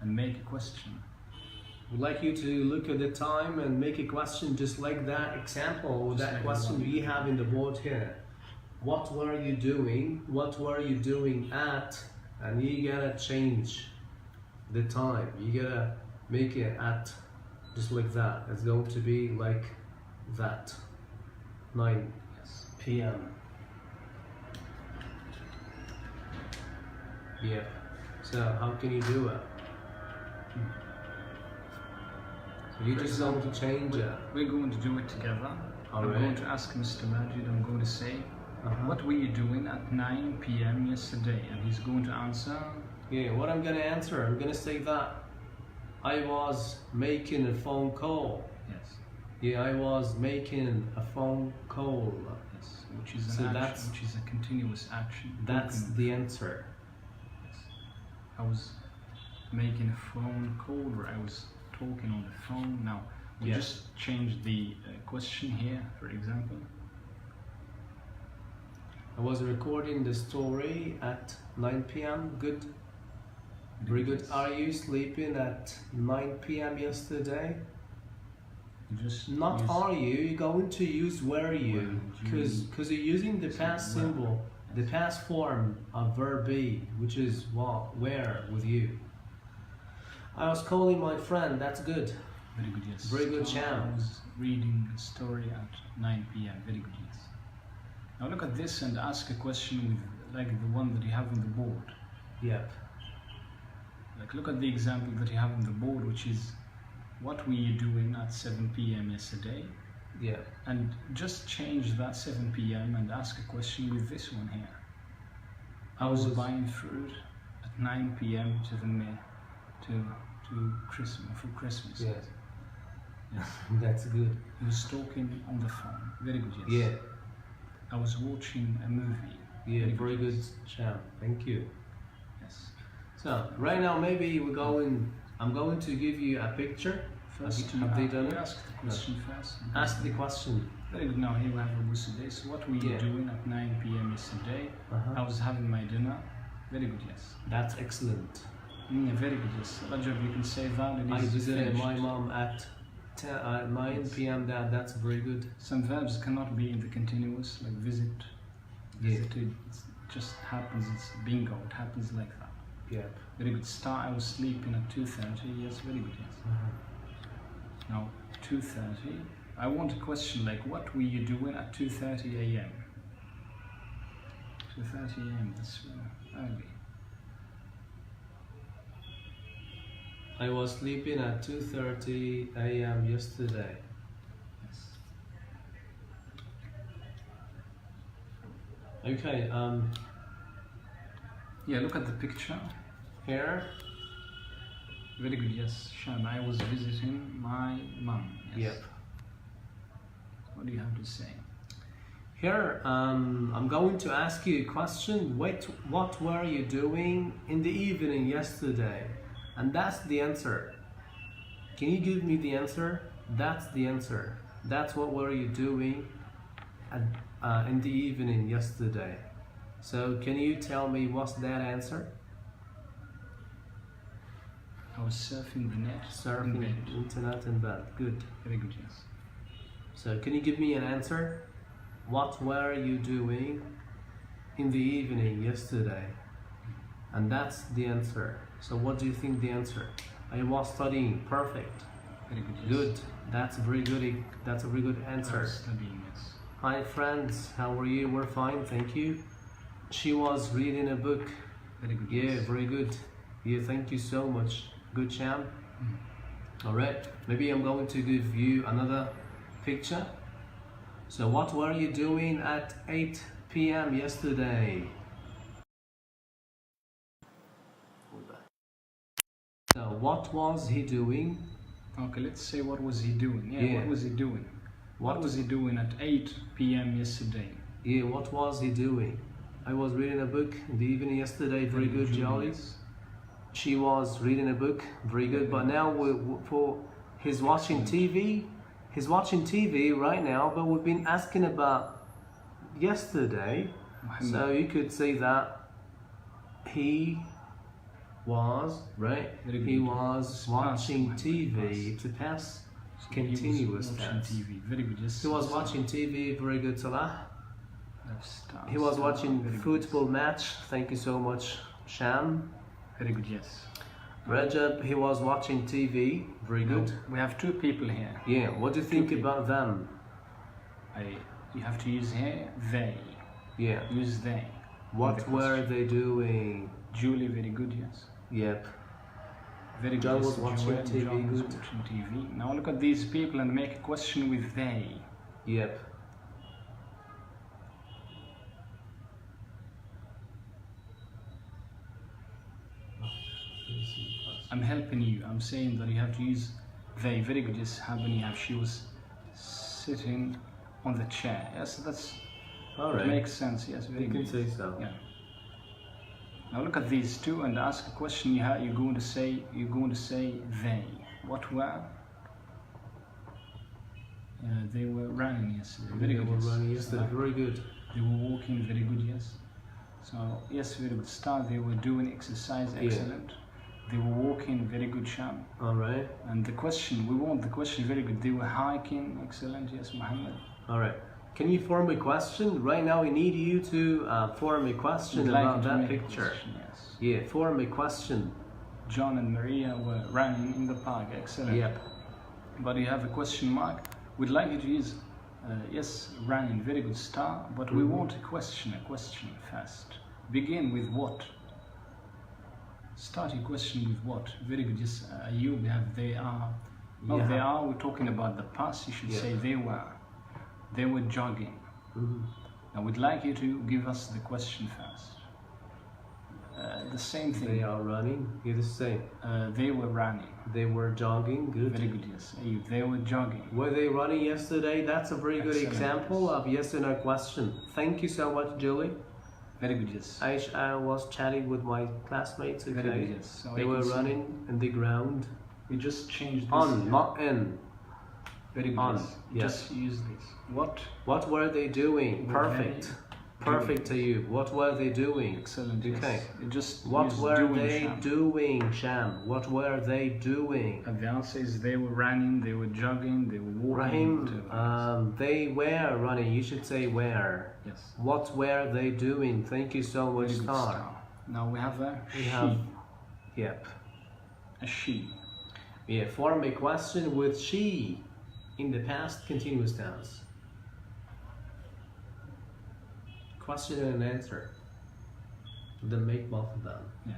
and make a question. We'd like you to look at the time and make a question just like that example, Just that like question the one. we have in the board here. What were you doing? What were you doing at? And you gotta change the time. You gotta make it at, just like that. It's going to be like that. 9 Yes. p.m. Yeah. So how can you do it? So you For just going to example, change it. We're going to do it together. I'm Alright. going to ask Mr. Maged, I'm going to say, what were you doing at 9 p.m. yesterday? And he's going to answer, Yeah, what I'm gonna answer, I'm gonna say that I was making a phone call. yes, Yeah, I was making a phone call. yes, which is So an that's- action, which is a continuous action. That's Talking the answer. Yes. I was making a phone call, or I was talking on the phone. Now, we Yeah. just changed the question here, for example. I was recording the story at 9 p.m. Good. Very good. Yes. Are you sleeping at 9 p.m. yesterday? You just Not use- are you, you're going to use were you, Were because you're using the past Well, symbol, the past form of verb be, which is what, where with you. I was calling my friend, that's good. Very good, yes. Very good, I Cham. was reading a story at 9 p.m. Very good, yes. Now look at this and ask a question with like the one that you have on the board. Yep. Like look at the example that you have on the board, which is what were you doing at 7 p.m. yesterday? Yeah. And just change that 7 p.m. and ask a question with this one here. I was buying fruit at 9 p.m. to the to Christmas for Christmas. Yes. Yes. That's good. He was talking on the phone. Very good, yes. Yeah. I was watching a movie. Yeah, very good, Cham. Thank you. Yes. So right now maybe I'm going to give you a picture. First, Have they done we it? ask the question first. Ask the question. Very good. Now here we have Abu Sudais. So what were you Yeah. doing at 9 p.m. yesterday? Uh-huh. I was having my dinner. Very good, yes. That's excellent. Very good, yes. Rajab, you can say that. It I is visited finished. my mom at 9 p.m. That's very good. Some verbs cannot be in the continuous, like visit, Yeah. visited. It just happens. It's bingo. It happens like that. Yep. Very good. Start. I was sleeping at 2:30. Yes, very good, yes. Now, 2:30. I want a question like, what were you doing at 2:30 a.m.? 2:30 a.m. That's early. I was sleeping at 2:30 a.m. yesterday. Yes. Okay. Yeah. Look at the picture. Here. Very good. Yes, Sham. I was visiting my mom. Yes. Yep. What do you have to say? Here, I'm going to ask you a question. What were you doing in the evening yesterday? And that's the answer. Can you give me the answer? That's the answer. That's what were you doing in the evening yesterday? So can you tell me what's that answer? I was surfing the net. Surfing in bed. internet in bed. Good. Very good, yes. So can you give me an answer? What were you doing in the evening yesterday? And that's the answer. So what do you think the answer? I was studying. Perfect. Very good, yes. Good. That's very good. That's a very good I answer. was studying, yes. Hi friends, how are you? We're fine, thank you. She was reading a book. Very good. Yeah, yes. very good. Yeah, thank you so much. Good, Sham. Alright, maybe I'm going to give you another picture. So what were you doing at 8 p.m. yesterday? So what was he doing? Okay, let's say what was he doing? Yeah, Yeah. what was he doing? What was he doing at 8 p.m. yesterday? Yeah, what was he doing? I was reading a book in the evening yesterday. Very good, Jolly. Yes. She was reading a book. Very good. But now he's watching TV. He's watching TV right now. But we've been asking about yesterday, so you could say that he was right. Very He good. was watching TV. It's a past continuous watching tense. TV. Very good. Yes. He was watching TV. Very good, Salah. Start, He was start. watching Very good. football match. Thank you so much, Sham. Very good. Yes. Rajab, he was watching TV. Very good. Now, we have two people here. Yeah, what do you think people. about them? You have to use here they. Yeah. Use they. What The were question. they doing? Julie, very good. Yes. Yep. Very good. John yes, was watching Joel, TV, John was good. watching TV. Now look at these people and make a question with they. Yep. I'm helping you. I'm saying that you have to use they. Very good. Yes, Habani. She was sitting on the chair. Yes, that's. All It right. makes sense. Yes, very You can good. say so. Yeah. Now look at these two and ask a question. You're going to say they. What were? They were running yesterday. Very They good. were yes. running yesterday. So, Very good. they were walking. Very good. Yes. So yes, very good. Start. They were doing exercise. Excellent. They were walking. Very good, Sham. All right. And the question. We want the question. Very good. They were hiking. Excellent. Yes, Muhammad. All right. Can you form a question? Right now we need you to form a question Would like about you to that make a picture. question, yes. Yeah, form a question. John and Maria were running in the park. Excellent. Yep. But you have a question mark. We'd like you to use yes, running. Very good start. But we want a question first. Begin with what? Start your question with what? Very good. Yes, you have they are. No, Yeah. they are. We're talking about the past. You should Yeah. say they were. They were jogging. Now we'd like you to give us the question first. The same thing. They are running. Yeah, the same. They were running. They were jogging. Good. Very good. Yes, they were jogging. Were they running yesterday? That's a very good Excellent, example yes. of yes or no question. Thank you so much, Julie. Very good. Yes. I was chatting with my classmates. Okay. Very good. Yes. So They you were can see running in the ground. We just changed this. On, not in. Very good. On. Yes. Yes. Just use this. What? What were they doing? Were Perfect. they Perfect to you. What were they doing? Excellent. Okay. Yes. You just What use were doing, they Sham. doing, Sham? What were they doing? And the answer is they were running, they were jogging, they were walking. Rahim, they were running. You should say where. Yes. What were they doing? Thank you so much, Very good Star. start. Now we have a We she. have, yep. A she. Yeah, form a question with she in the past continuous tense. Question and answer. Then make both of them. Yeah.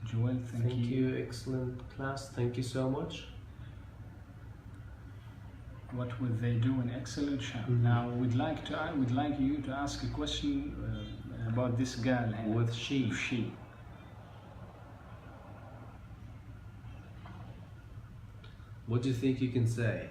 Joel, thank you. Excellent class. Thank you so much. What were they doing? Excellent, Sham. Now we'd like you to ask a question about this girl here. With she. She. What do you think you can say?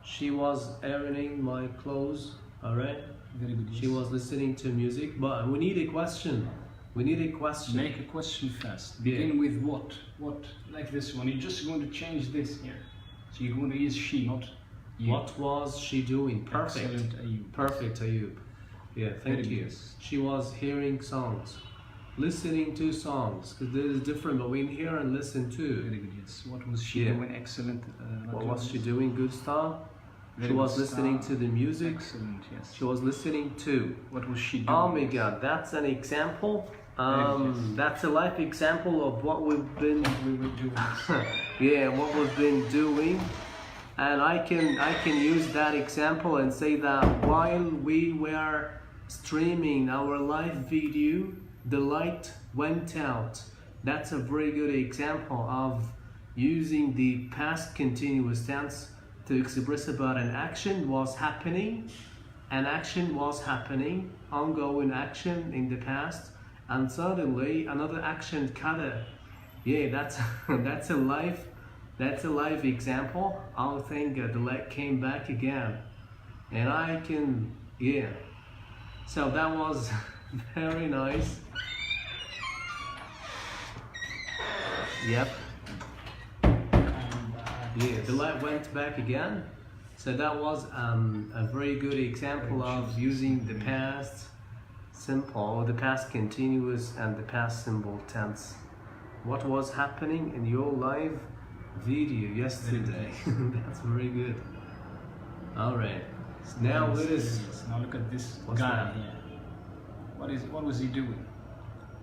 She was ironing my clothes, alright? Very good. She was listening to music, but we need a question. We need a question. Make a question first. Yeah. Begin with what? What? Like this one. You're just going to change this here. So you're going to use she, not you. What was she doing? Perfect. Excellent, Ayub. Perfect, Ayub. Yeah, thank Very you. good. She was hearing songs, listening to songs. Because there is different between hear and listen to. Very good, yes. What was she Yeah. doing? Excellent. What was she doing? Good stuff. Very She was good listening start. to the music. Excellent, yes. She was listening to. What was she doing? Oh my God, that's an example. Yes. That's a life example of what we were doing. Yeah, what we've been doing. And I can use that example and say that while we were streaming our live video, the light went out. That's a very good example of using the past continuous tense to express about an action was happening, an action was happening, ongoing action in the past, and suddenly another action cut. Yeah, that's that's a live example. I think the light came back again, and I can, yeah. So that was very nice. Yep. Yeah, the light went back again. So that was a very good example of using the past simple, the past continuous, and the past simple tense. What was happening in your live video yesterday? That's very good. All right. Now let us. Now look at this What's guy that? here. What was he doing?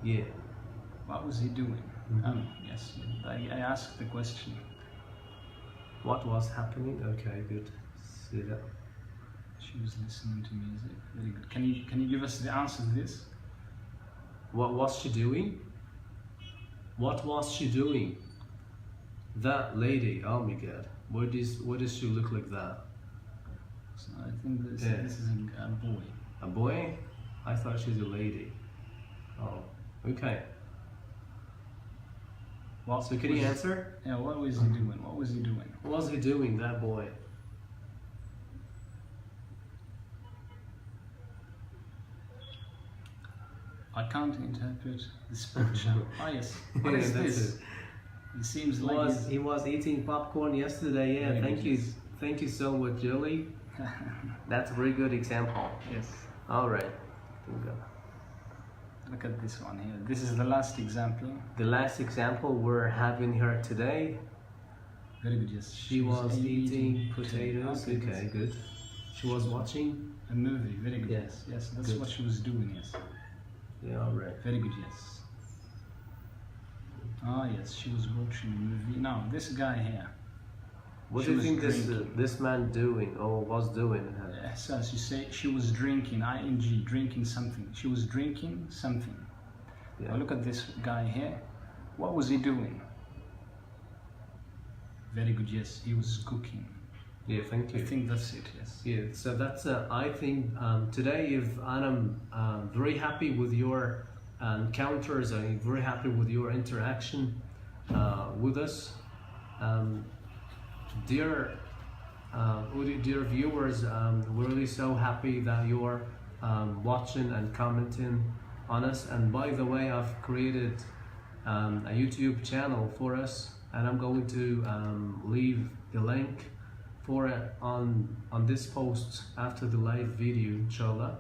Yeah. What was he doing? Mhm. Yes, I asked the question. What was happening? Okay, good. See that. She was listening to music. Very good. Can you give us the answer to this? What was she doing? What was she doing? That lady. Oh my God. What does she look like that? So I think this is a boy. A boy? I thought she's a lady. Oh, okay. What So can you was- answer? Yeah, what was he doing? What was he doing? What was he doing, that boy? I can't interpret this picture. Ah yes. What Yeah, is that's this? it. It seems He like was, he was eating popcorn yesterday. Yeah, Very thank you so much, Julie. That's a very good example. yes. All right. Bingo. Look at this one here. This is the last example. The last example we're having here today. Very good. Yes. She was eating potatoes. potatoes. Okay, good. She was watching. A movie. Very good. Yes. Yes. That's Good. what she was doing. Yes. Yeah, all right. Very good. Yes. Ah yes, she was watching a movie. Now this guy here. What She do you was think drinking. this man doing or was doing? Yes, as you say, she was drinking. Ing, drinking something. She was drinking something. Yeah. Now look at this guy here. What was he doing? Very good. Yes, he was cooking. Yeah, thank I you. think that's it. Yes. Yeah, so that's I think today if I'm very happy with your encounters, I'm very happy with your interaction with us. Dear dear viewers, we're really so happy that you're watching and commenting on us. And by the way, I've created a YouTube channel for us, and I'm going to leave the link for it on this post after the live video, inshallah.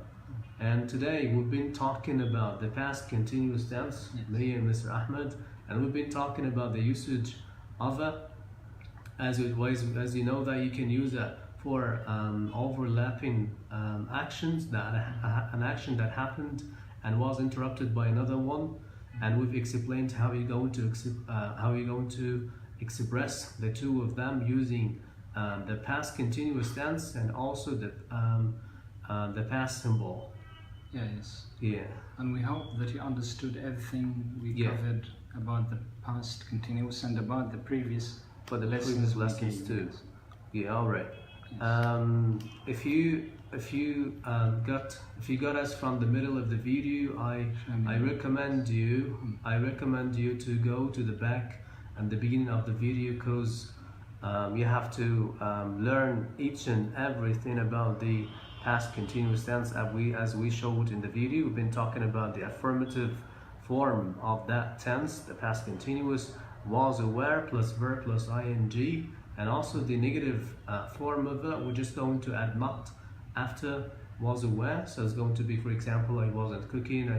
And today we've been talking about the past continuous tense, Yes. me and Mr. Ahmed, and we've been talking about the usage of it as you know that you can use it for overlapping actions, that an action that happened and was interrupted by another one, and we've explained how you're going to express the two of them using the past continuous tense and also the past symbol. Yeah. Yes. Yeah. And we hope that you understood everything we Yeah. covered about the past continuous and about the previous For the lessons previous we lessons gave. too. Yeah. All right. Yes. If you got us from the middle of the video, I recommend you to go to the back and the beginning of the video, because you have to learn each and everything about the past continuous tense as we showed in the video. We've been talking about the affirmative form of that tense, the past continuous, was aware plus verb plus ing, and also the negative form of it, we're just going to add mat after was aware. So it's going to be, for example, I wasn't cooking,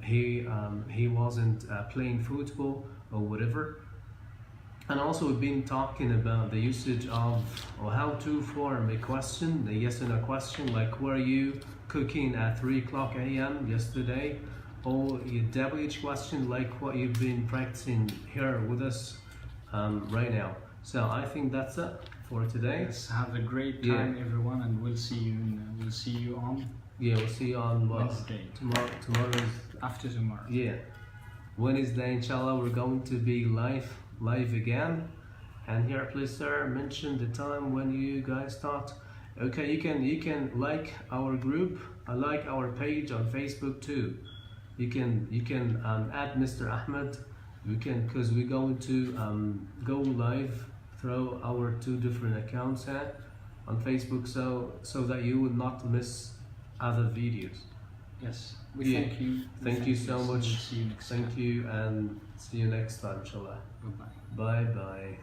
he wasn't playing football or whatever. And also we've been talking about the usage of, or how to form a question, a yes or no question, like were you cooking at 3 o'clock a.m. yesterday? Or a WH question like what you've been practicing here with us right now. So I think that's it for today. Yes, have a great time, everyone, and we'll see you on we'll see you on Wednesday. Tomorrow's After tomorrow. Yeah, Wednesday, inshallah, we're going to be live again. And here, please, sir, mention the time when you guys start. Okay, you can like our group, like our page on Facebook too. You can add Mr. Ahmed. Because we're going to go live through our 2 different accounts on Facebook, so that you will not miss other videos. Yes, thank you. Thank you so much. See you next time. Thank you, and see you next time, inshallah. Bye-bye. Bye bye.